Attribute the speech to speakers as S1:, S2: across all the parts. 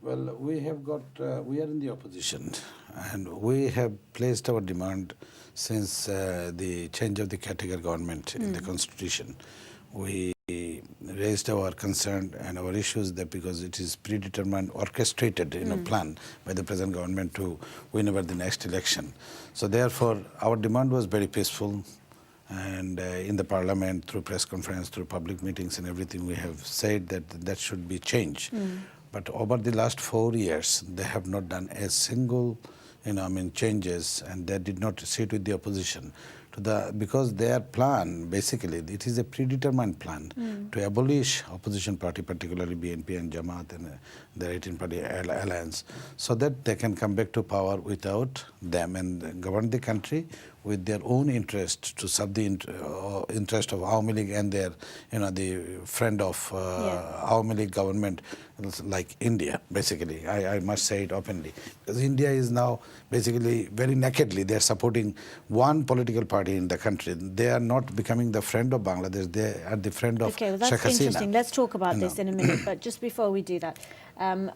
S1: Well, we are in the opposition, and we have placed our demand since the change of the category government in the constitution. We raised our concern and our issues that because it is predetermined, orchestrated, plan by the present government to win over the next election. So therefore, our demand was very peaceful, and in the parliament, through press conference, through public meetings and everything, we have said that that should be changed. But over the last 4 years, they have not done a single, changes, and they did not sit with the opposition. Because their plan, basically, it is a predetermined plan to abolish opposition party, particularly BNP and Jamaat and their 18-party alliance, so that they can come back to power without them and govern the country with their own interest to serve the interest of Awami League and their, the friend of Awami League government, like India, basically. I must say it openly. Because India is now basically very nakedly, they are supporting one political party in the country. They are not becoming the friend of Bangladesh, they are the friend of
S2: Okay, well, that's interesting. Let's talk about this in a minute. But just before we do that,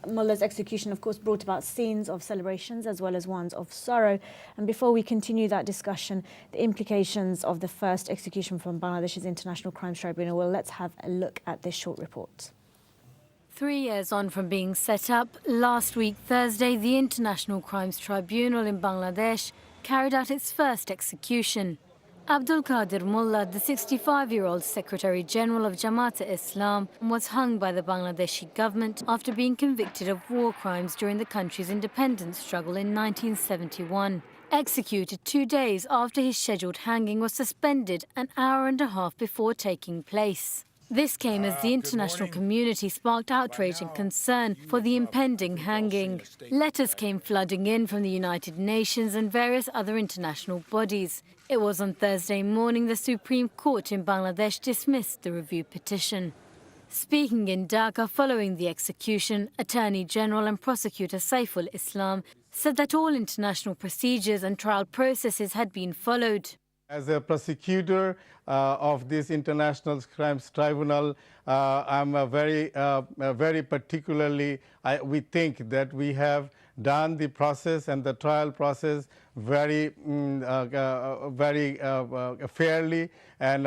S2: Mollah's execution, of course, brought about scenes of celebrations as well as ones of sorrow. And before we continue that discussion, the implications of the first execution from Bangladesh's International Crimes Tribunal, well, let's have a look at this short report.
S3: 3 years on from being set up, last week Thursday, the International Crimes Tribunal in Bangladesh carried out its first execution. Abdul Kader Mollah, the 65-year-old Secretary General of Jamaat-e-Islami, was hung by the Bangladeshi government after being convicted of war crimes during the country's independence struggle in 1971. Executed 2 days after his scheduled hanging was suspended an hour and a half before taking place. This came as the international community sparked outrage and concern for the impending hanging. Letters came flooding in from the United Nations and various other international bodies. It was on Thursday morning the Supreme Court in Bangladesh dismissed the review petition. Speaking in Dhaka following the execution, Attorney General and Prosecutor Saiful Islam said that all international procedures and trial processes had been followed.
S4: As a prosecutor of this International Crimes Tribunal, I'm very particularly, we think that we have done the process and the trial process very fairly, and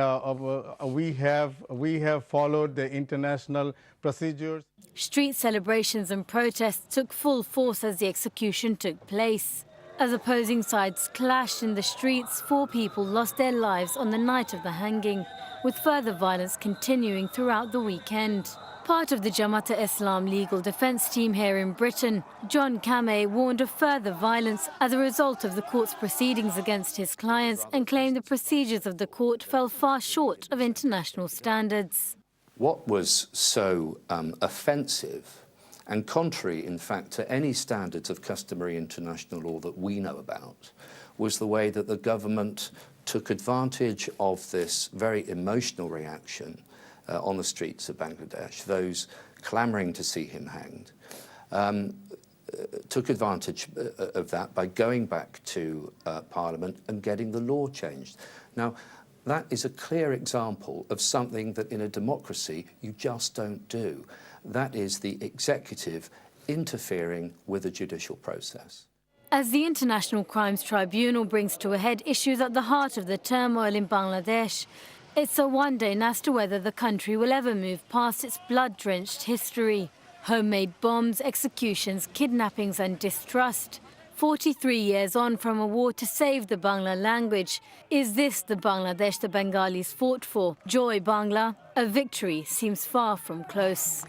S4: we have followed the international procedures.
S3: Street celebrations and protests took full force as the execution took place. As opposing sides clashed in the streets, 4 people lost their lives on the night of the hanging, with further violence continuing throughout the weekend. Part of the Jamaat-e-Islami legal defence team here in Britain, John Kameh warned of further violence as a result of the court's proceedings against his clients and claimed the procedures of the court fell far short of international standards.
S5: What was so offensive and contrary, in fact, to any standards of customary international law that we know about, was the way that the government took advantage of this very emotional reaction on the streets of Bangladesh, those clamouring to see him hanged, took advantage of that by going back to Parliament and getting the law changed. Now, that is a clear example of something that in a democracy you just don't do. That is the executive interfering with the judicial process.
S3: As the International Crimes Tribunal brings to a head issues at the heart of the turmoil in Bangladesh, it's a wondering as to whether the country will ever move past its blood-drenched history. Homemade bombs, executions, kidnappings and distrust. 43 years on from a war to save the Bangla language. Is this the Bangladesh the Bengalis fought for? Joy Bangla? A victory seems far from close.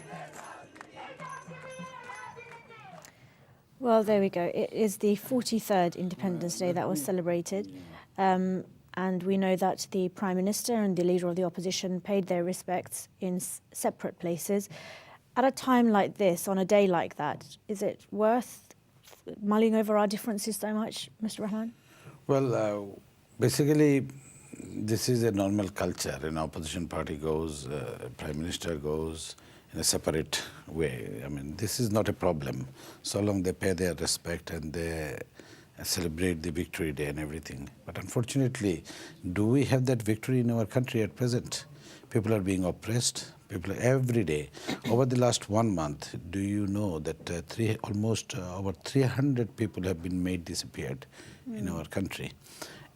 S2: Well, there we go. It is the 43rd Independence Day that was celebrated. And we know that the Prime Minister and the Leader of the Opposition paid their respects in separate places. At a time like this, on a day like that, is it worth mulling over our differences so much, Mr. Rahman?
S1: Well, basically, this is a normal culture. An opposition party goes, Prime Minister goes in a separate way. I mean, this is not a problem, so long they pay their respect and they celebrate the victory day and everything. But unfortunately, do we have that victory in our country at present? People are being oppressed. People every day. Over the last 1 month, do you know that almost over 300 people have been made disappeared in our country?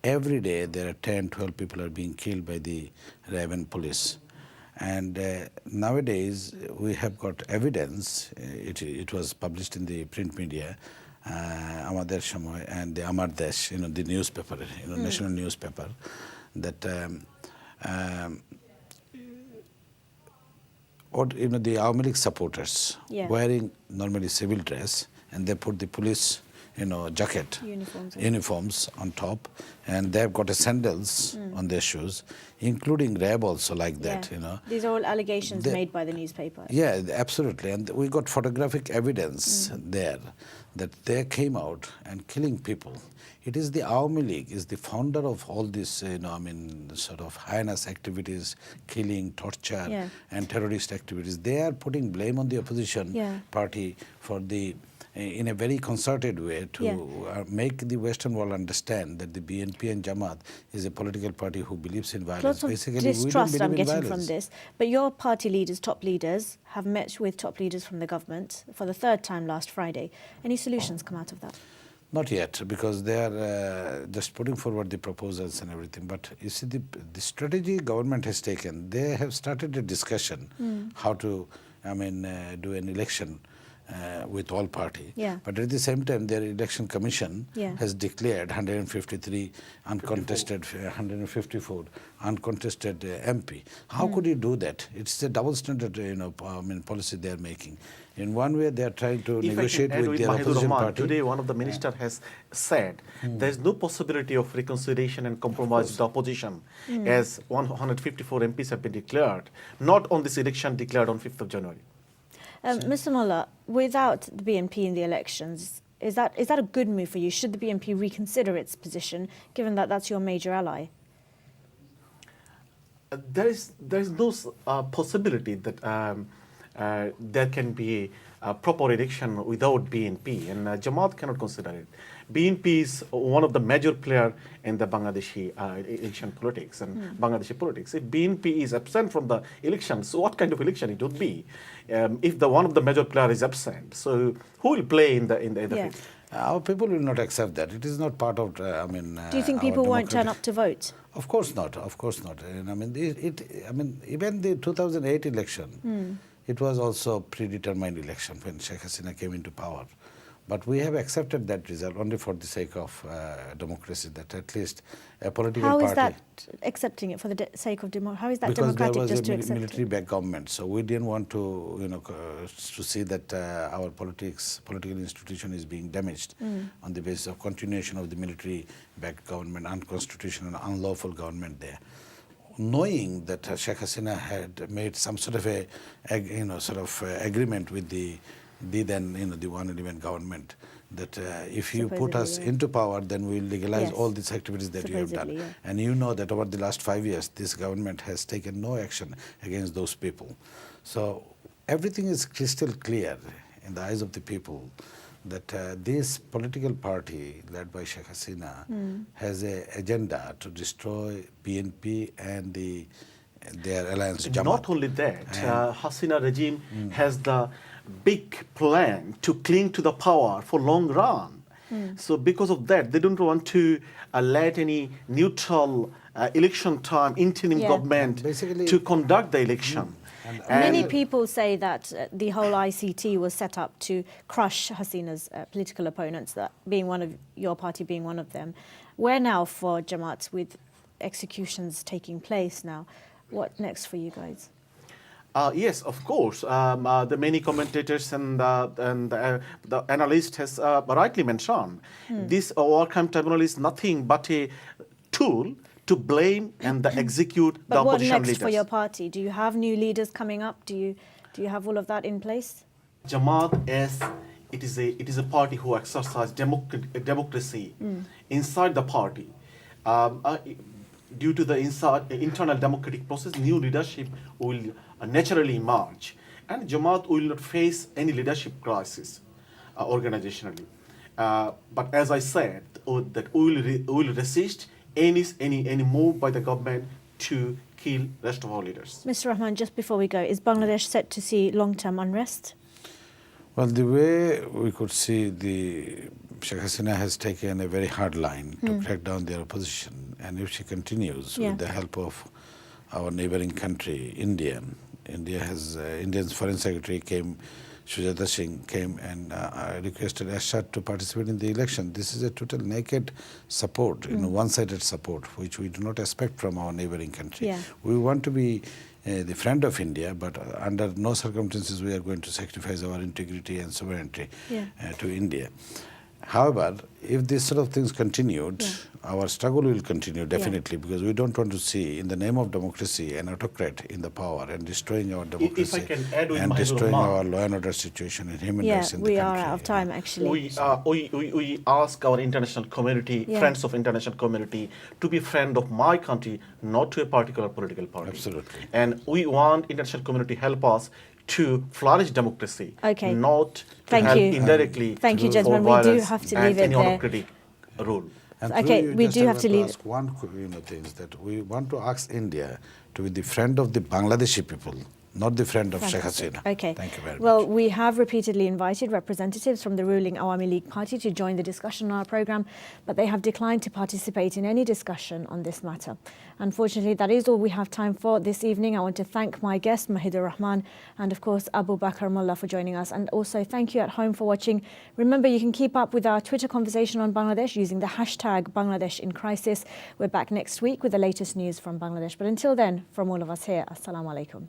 S1: Every day there are 10, 12 people are being killed by the Raven police. And nowadays we have got evidence, it was published in the print media, Amader Shamoy and the Amar Desh, the newspaper, national newspaper, that the Awami League supporters wearing normally civil dress, and they put the police jacket, uniforms on top, and they've got a sandals on their shoes, including Rab also like that,
S2: These are all allegations made by the newspaper.
S1: Yeah, absolutely. And we got photographic evidence there that they came out and killing people. It is the Awami League, is the founder of all this, sort of heinous activities, killing, torture, and terrorist activities. They are putting blame on the opposition party for in a very concerted way to make the Western world understand that the BNP and Jamaat is a political party who believes in violence.
S2: Lots of
S1: Basically,
S2: distrust
S1: we don't
S2: I'm
S1: believe in
S2: getting
S1: violence.
S2: from this. But your party leaders, top leaders, have met with top leaders from the government for the 3rd time last Friday. Any solutions come out of that?
S1: Not yet, because they are just putting forward the proposals and everything. But you see, the strategy government has taken, they have started a discussion how to, do an election with all party. But at the same time, their election commission has declared 153 uncontested, 154 uncontested MP. How could you do that? It's a double standard, policy they are making. In one way, they are trying to negotiate with their
S6: Mahidur
S1: opposition
S6: Rahman,
S1: party.
S6: today, one of the minister has said there is no possibility of reconciliation and compromise with the opposition, as 154 MPs have been declared, not on this election declared on 5th of January.
S2: Mr. Mollah, without the BNP in the elections, is that a good move for you? Should the BNP reconsider its position, given that that's your major ally?
S6: There is no possibility that there can be a proper election without BNP, and Jamaat cannot consider it. BNP is one of the major players in the Bangladeshi election politics and Bangladeshi politics. If BNP is absent from the election, so what kind of election it would be? If one of the major players is absent, so who will play in the field?
S1: Our people will not accept that. It is not part of,
S2: Do you think people won't turn up to vote?
S1: Of course not. Of course not. And even the 2008 election, it was also a predetermined election when Sheikh Hasina came into power. But we have accepted that result only for the sake of democracy, that at least a political party...
S2: How is that accepting it for the sake of democracy? How is that
S1: because
S2: democratic
S1: there
S2: just to
S1: was a
S2: accept
S1: military-backed government, so we didn't want to, to see that our political institution is being damaged on the basis of continuation of the military-backed government, unconstitutional, unlawful government there. Knowing that Sheikh Hasina had made some sort of agreement with the then, the 111 government, that if you put us into power, then we'll legalize all these activities that you have done. And you know that over the last 5 years, this government has taken no action against those people. So everything is crystal clear in the eyes of the people that this political party led by Sheikh Hasina has an agenda to destroy BNP and their alliance Jamaat.
S6: Not only that, Hasina regime has the big plan to cling to the power for long run. So because of that, they don't want to let any neutral election time interim government to conduct the election.
S2: Many people say that the whole ICT was set up to crush Hasina's political opponents, that being one of your party being one of them. Where now for Jamaat, with executions taking place now? What next for you guys?
S6: Yes, of course. The many commentators and the analyst has rightly mentioned this war crime tribunal is nothing but a tool to blame and execute the opposition leaders.
S2: But what next for your party? Do you have new leaders coming up? Do you have all of that in place?
S6: Jamaat, as it is a party who exercises democracy inside the party. Due to the internal democratic process, new leadership will naturally emerge, and Jamaat will not face any leadership crisis organizationally. But as I said, that we will resist any move by the government to kill rest of our leaders.
S2: Mr. Rahman, just before we go, is Bangladesh set to see long-term unrest?
S1: Well, the way we could see Sheikh Hasina has taken a very hard line to crack down their opposition, and if she continues with the help of our neighboring country, India's Foreign Secretary Shujata Singh came and requested Ashad to participate in the election. This is a total naked support, one-sided support, which we do not expect from our neighboring country.
S2: Yeah.
S1: We want to be the friend of India, but under no circumstances we are going to sacrifice our integrity and sovereignty to India. However, if these sort of things continued, our struggle will continue definitely, because we don't want to see, in the name of democracy, an autocrat in the power and destroying our democracy
S6: If I can add with
S1: and
S6: Mahidur
S1: destroying
S6: Rahman.
S1: our law and order situation and human rights in the country.
S2: We are out of time, actually.
S6: We ask our international community, friends of international community, to be friend of my country, not to a particular political party.
S1: Absolutely.
S6: And we want international community help us to flourish democracy, not to
S2: Thank
S6: help
S2: you.
S6: indirectly.
S2: Thank you,
S6: through
S2: gentlemen. We do
S6: violence
S2: have to
S6: and
S2: leave it
S6: any
S2: there.
S6: autocratic rule.
S1: And
S2: Okay,
S1: through you,
S2: we
S1: just
S2: do
S1: I
S2: have
S1: want
S2: to leave
S1: ask one thing, is that we want to ask India to be the friend of the Bangladeshi people, not the friend of Sheikh Hasina.
S2: Okay.
S1: Thank you very
S2: Well,
S1: much.
S2: we have repeatedly invited representatives from the ruling Awami League Party to join the discussion on our programme, but they have declined to participate in any discussion on this matter. Unfortunately, that is all we have time for this evening. I want to thank my guest, Mahidur Rahman, and of course, Abu Bakar Mollah for joining us. And also thank you at home for watching. Remember, you can keep up with our Twitter conversation on Bangladesh using the hashtag Bangladesh in Crisis. We're back next week with the latest news from Bangladesh. But until then, from all of us here, Assalamu alaikum.